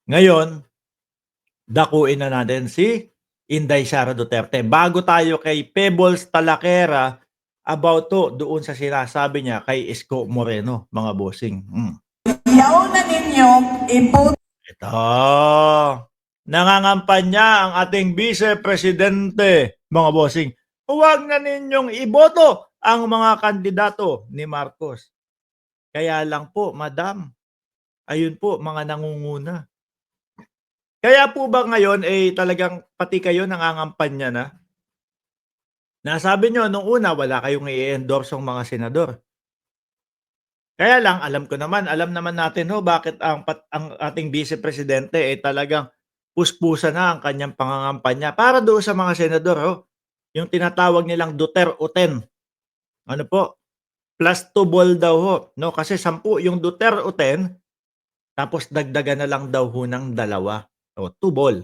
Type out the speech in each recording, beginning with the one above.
Ngayon, dakuin na natin si Inday Sara Duterte. Bago tayo kay Pebbles Talakera about doon sa sinasabi niya kay Isko Moreno, mga bossing. Ayaw na ninyo iputo. Ito. Nangangampanya ang ating Vice Presidente, mga bossing. Huwag na ninyong iboto ang mga kandidato ni Marcos. Kaya lang po, madam, ayun po, mga nangunguna. Kaya po ba ngayon talagang pati kayo nangangampanya na? Nasabi nyo nung una wala kayong i-endorse mga senador. Kaya lang alam naman natin bakit ang ating Vice Presidente talagang puspusa na ang kanyang pangangampanya para doon sa mga senador yung tinatawag nilang Duterte-10. Ano po? Plus 2 ball daw no? Kasi 10 yung Duterte-10 tapos dagdagan na lang daw ng 2. O 2 ball.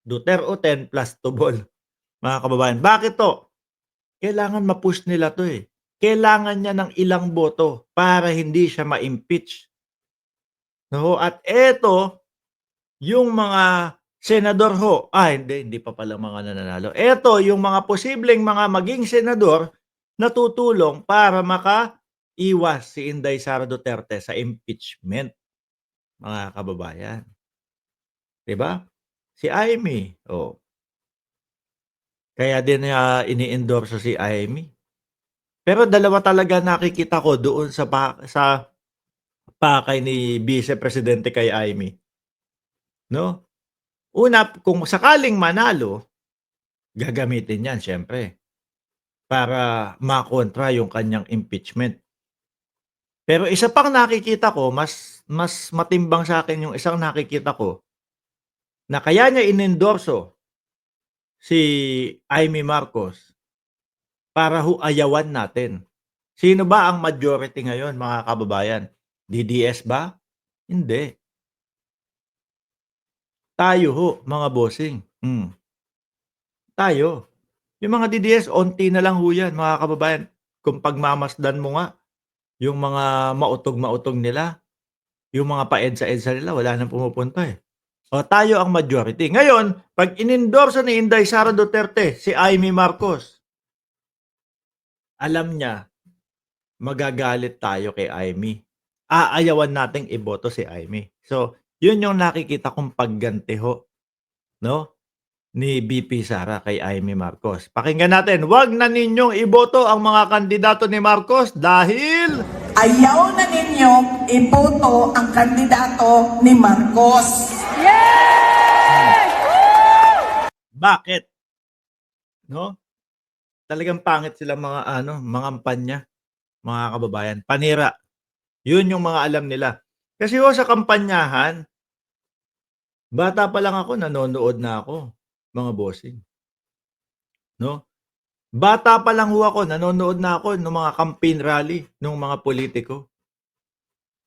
Duterte-10 plus 2 ball. Mga kababayan, bakit to? Kailangan ma-push nila to Kailangan niya ng ilang boto para hindi siya ma-impeach. No? At eto, yung mga senador hindi pa pala mga nananalo. Eto, yung mga posibleng mga maging senador na tutulong para makaiwas si Inday Sara Duterte sa impeachment, mga kababayan. 'Di ba? Si Amy, kaya din niya ini-endorso si Amy. Pero dalawa talaga nakikita ko doon sa pakay ni Vice Presidente kay Amy. No? Una, kung sakaling manalo, gagamitin yan syempre para makontra yung kanyang impeachment. Pero isa pang nakikita ko, mas matimbang sa akin yung isang nakikita ko na kaya niya inendorso si Amy Marcos para ayawan natin. Sino ba ang majority ngayon, mga kababayan? DDS ba? Hindi. Tayo mga bossing. Tayo. Yung mga DDS, onti na lang yan, mga kababayan. Kung pagmamasdan mo nga, yung mga mautog-mautog nila, yung mga pa-EDSA nila, wala nang pumupunta O tayo ang majority. Ngayon, pag inendorso ni Inday Sara Duterte si Amy Marcos, alam niya, magagalit tayo kay Amy. Aayawan nating iboto si Amy. So, yun yung nakikita kong pagganti no? Ni VP Sara kay Amy Marcos. Pakinggan natin, wag na ninyong iboto ang mga kandidato ni Marcos dahil Ayaw na ninyo iputo ang kandidato ni Marcos. bakit? No? Talagang pangit sila mga mga kampanya, mga kababayan. Panira. Yun yung mga alam nila. Kasi sa kampanyahan, bata pa lang ako, nanonood na ako, mga bossing. No? Bata pa lang ako, nanonood na ako ng mga campaign rally ng mga politiko.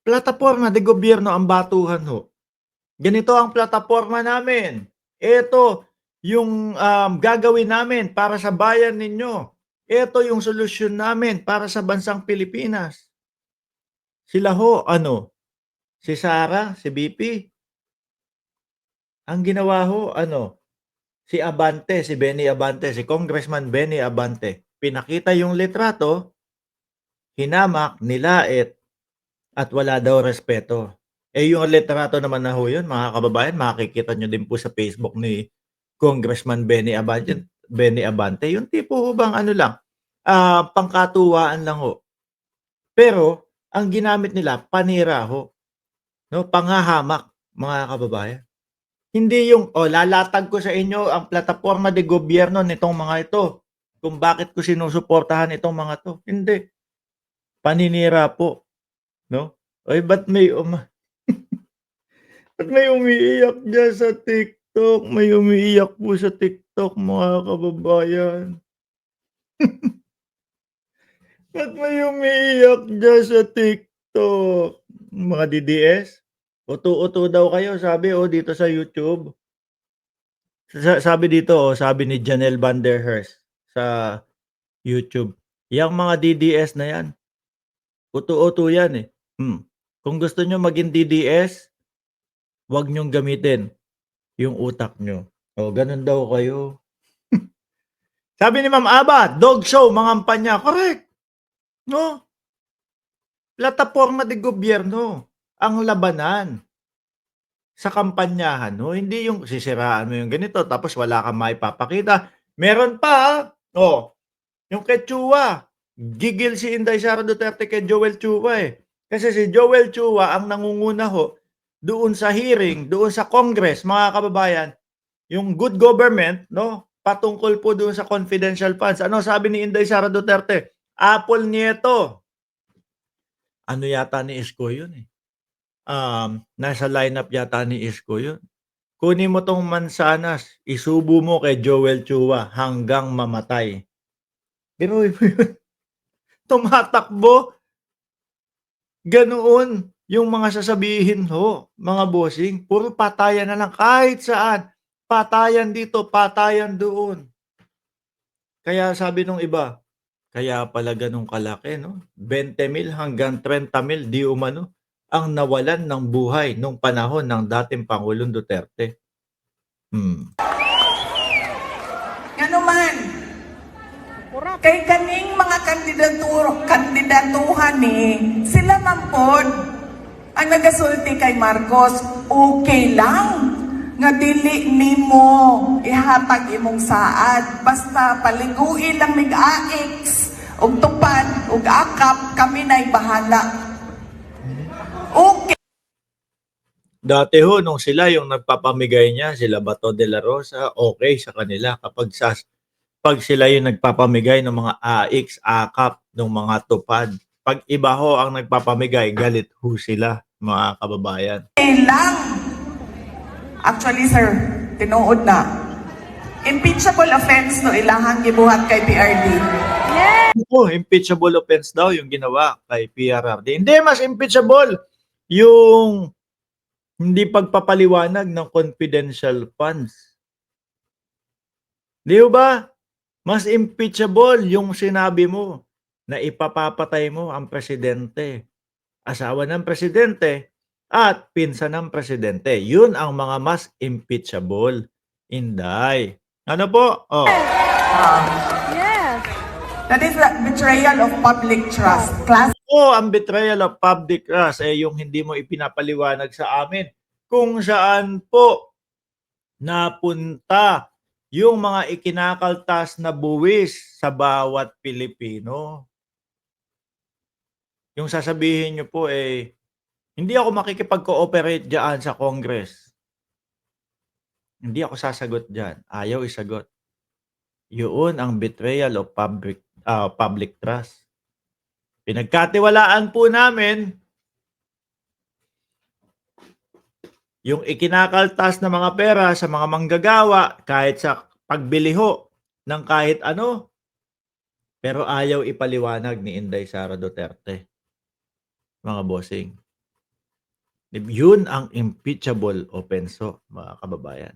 Plataporma de gobyerno ang batuhan Ganito ang plataporma namin. Ito yung gagawin namin para sa bayan ninyo. Ito yung solusyon namin para sa bansang Pilipinas. Sila si Sara, si BP. Ang ginawa si Abante, si Benny Abante, si Congressman Benny Abante. Pinakita yung litrato, hinamak, nilait, at wala daw respeto. Yung litrato naman yun, mga kababayan, makikita nyo din po sa Facebook ni Congressman Benny Abante. Yung tipo bang lang, pangkatuwaan lang Pero, ang ginamit nila, panira no? Panghahamak, mga kababayan. Hindi yung, lalatag ko sa inyo ang plataporma de gobyerno nitong mga ito. Kung bakit ko sinusuportahan itong mga to. Hindi. Paninira po. No? Ba't may ba't may umiiyak dyan sa TikTok? May umiiyak po sa TikTok, mga kababayan. Ba't may umiiyak dyan sa TikTok? Mga DDS? Uto-uto daw kayo, sabi dito sa YouTube. Sabi dito, sabi ni Janelle Van der Herst sa YouTube. Yang mga DDS na yan, uto-uto yan Kung gusto nyo maging DDS, Huwag niyong gamitin yung utak niyo. O, ganun daw kayo. Sabi ni Ma'am Aba, dog show, mangampanya. Correct. No? Plataporma de gobyerno ang labanan sa kampanyahan, no? Hindi yung sisiraan mo yung ganito tapos wala kang maipapakita. Meron pa, yung kay Chua. Gigil si Inday Sara Duterte kay Joel Chua eh. Kasi si Joel Chua ang nangunguna ho doon sa hearing, doon sa Congress, mga kababayan, yung good government, no? Patungkol po doon sa confidential funds. Ano sabi ni Inday Sara Duterte? Apple Nieto. Ano yata ni Isko yun eh. Nasa lineup yata ni Isko yun. Kunin mo tong mansanas, isubo mo kay Joel Chua hanggang mamatay. Biruin mo yun. Tumatakbo. Ganoon yung mga sasabihin ho, mga bossing. Puro patayan na lang kahit saan. Patayan dito, patayan doon. Kaya sabi nung iba, kaya pala ganun kalaki, no? 20,000 hanggang 30,000 di umano ang nawalan ng buhay nung panahon ng dating Pangulong Duterte. Ano man, kay kaning mga kandidatuhan sila man pod ang nagasulti kay Marcos, okay lang nga dili nimo ihatag imong saad basta paliguin lang mig AX ug tupad ug akap kami na'y bahala. Okay. Dati ho, nung sila yung nagpapamigay niya, sila Bato de la Rosa, okay sa kanila. Pag sila yung nagpapamigay ng mga AX, AKAP, ng mga tupad. Pag iba ho ang nagpapamigay, galit ho sila, mga kababayan. Lang. Actually, sir, tinuod na. Impeachable offense no ilahang gibuhat kay PRD. Impeachable offense daw yung ginawa kay PRRD. Hindi, mas impeachable yung hindi pagpapaliwanag ng confidential funds. Di ba? Mas impeachable yung sinabi mo na ipapapatay mo ang presidente, asawa ng presidente, at pinsan ng presidente. Yun ang mga mas impeachable. Inday. Ano po? That is the betrayal of public trust. Ang betrayal of public trust yung hindi mo ipinapaliwanag sa amin kung saan po napunta yung mga ikinakaltas na buwis sa bawat Pilipino. Yung sasabihin nyo po hindi ako makikipag-cooperate dyan sa Congress. Hindi ako sasagot dyan. Ayaw isagot. Yun ang betrayal of public trust. Pinagkatiwalaan po namin yung ikinakaltas na mga pera sa mga manggagawa kahit sa pagbili ho ng kahit ano. Pero ayaw ipaliwanag ni Inday Sara Duterte. Mga bossing. Yun ang impeachable offense, mga kababayan.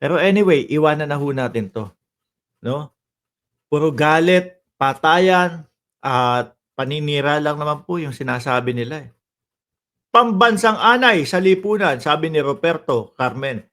Pero anyway, iwanan na ho natin to. No? Puro galit, patayan, at paninira lang naman po yung sinasabi nila. Pambansang anay sa lipunan, sabi ni Roberto Carmen.